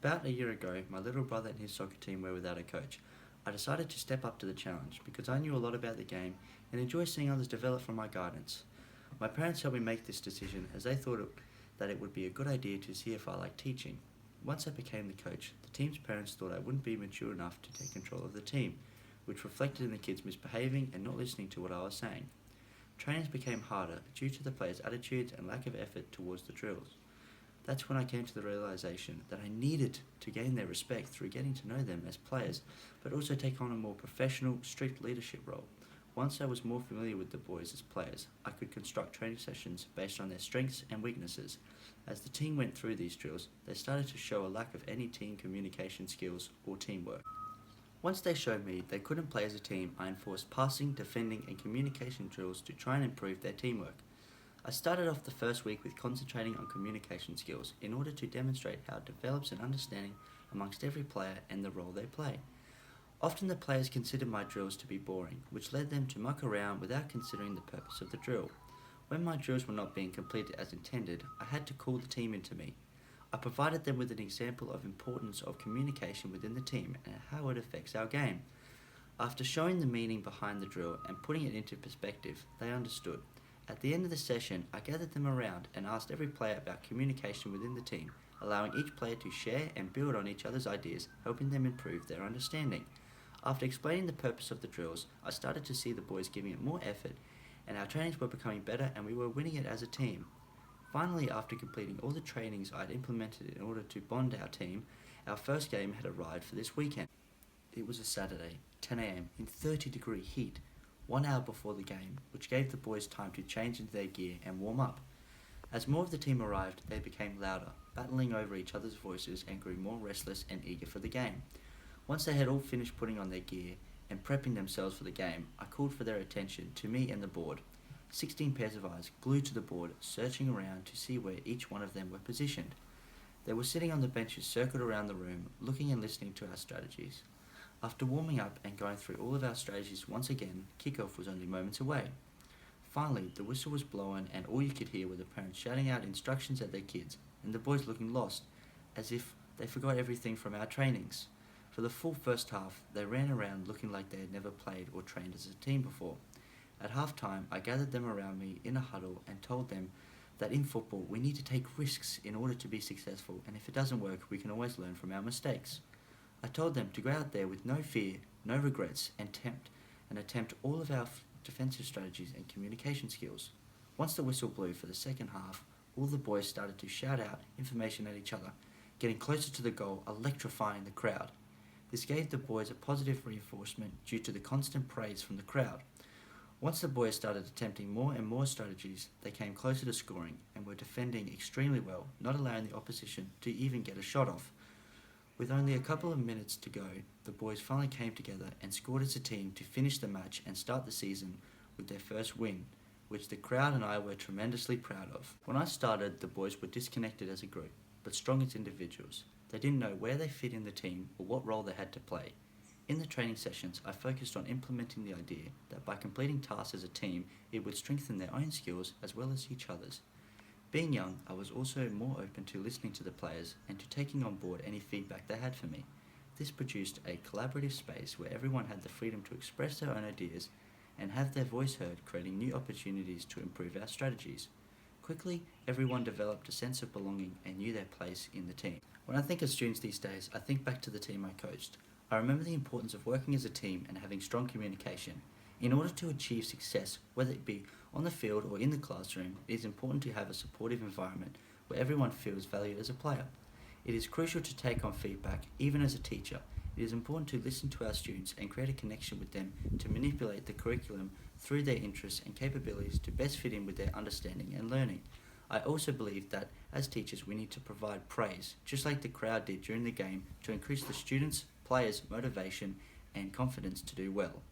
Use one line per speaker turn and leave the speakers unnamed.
About a year ago, my little brother and his soccer team were without a coach. I decided to step up to the challenge because I knew a lot about the game and enjoy seeing others develop from my guidance. My parents helped me make this decision as they thought that it would be a good idea to see if I liked teaching. Once I became the coach, the team's parents thought I wouldn't be mature enough to take control of the team, which reflected in the kids misbehaving and not listening to what I was saying. Trainings became harder due to the players' attitudes and lack of effort towards the drills. That's when I came to the realization that I needed to gain their respect through getting to know them as players, but also take on a more professional, strict leadership role. Once I was more familiar with the boys as players, I could construct training sessions based on their strengths and weaknesses. As the team went through these drills, they started to show a lack of any team communication skills or teamwork. Once they showed me they couldn't play as a team, I enforced passing, defending, and communication drills to try and improve their teamwork. I started off the first week with concentrating on communication skills in order to demonstrate how it develops an understanding amongst every player and the role they play. Often the players considered my drills to be boring, which led them to muck around without considering the purpose of the drill. When my drills were not being completed as intended, I had to call the team into me. I provided them with an example of importance of communication within the team and how it affects our game. After showing the meaning behind the drill and putting it into perspective, they understood. At the end of the session, I gathered them around and asked every player about communication within the team, allowing each player to share and build on each other's ideas, helping them improve their understanding. After explaining the purpose of the drills, I started to see the boys giving it more effort, and our trainings were becoming better and we were winning it as a team. Finally, after completing all the trainings I had implemented in order to bond our team, our first game had arrived for this weekend. It was a Saturday, 10 a.m. in 30-degree heat, 1 hour before the game, which gave the boys time to change into their gear and warm up. As more of the team arrived, they became louder, battling over each other's voices and grew more restless and eager for the game. Once they had all finished putting on their gear and prepping themselves for the game, I called for their attention to me and the board. 16 pairs of eyes glued to the board, searching around to see where each one of them were positioned. They were sitting on the benches circled around the room, looking and listening to our strategies. After warming up and going through all of our strategies once again, kickoff was only moments away. Finally, the whistle was blown and all you could hear were the parents shouting out instructions at their kids and the boys looking lost, as if they forgot everything from our trainings. For the full first half, they ran around looking like they had never played or trained as a team before. At halftime, I gathered them around me in a huddle and told them that in football we need to take risks in order to be successful, and if it doesn't work, we can always learn from our mistakes. I told them to go out there with no fear, no regrets, and attempt all of our defensive strategies and communication skills. Once the whistle blew for the second half, all the boys started to shout out information at each other, getting closer to the goal, electrifying the crowd. This gave the boys a positive reinforcement due to the constant praise from the crowd. Once the boys started attempting more and more strategies, they came closer to scoring and were defending extremely well, not allowing the opposition to even get a shot off. With only a couple of minutes to go, the boys finally came together and scored as a team to finish the match and start the season with their first win, which the crowd and I were tremendously proud of. When I started, the boys were disconnected as a group, but strong as individuals. They didn't know where they fit in the team or what role they had to play. In the training sessions, I focused on implementing the idea that by completing tasks as a team, it would strengthen their own skills as well as each other's. Being young, I was also more open to listening to the players and to taking on board any feedback they had for me. This produced a collaborative space where everyone had the freedom to express their own ideas and have their voice heard, creating new opportunities to improve our strategies. Quickly, everyone developed a sense of belonging and knew their place in the team. When I think of students these days, I think back to the team I coached. I remember the importance of working as a team and having strong communication. In order to achieve success, whether it be on the field or in the classroom, it is important to have a supportive environment where everyone feels valued as a player. It is crucial to take on feedback, even as a teacher. It is important to listen to our students and create a connection with them to manipulate the curriculum through their interests and capabilities to best fit in with their understanding and learning. I also believe that as teachers we need to provide praise, just like the crowd did during the game, to increase the students' players' motivation and confidence to do well.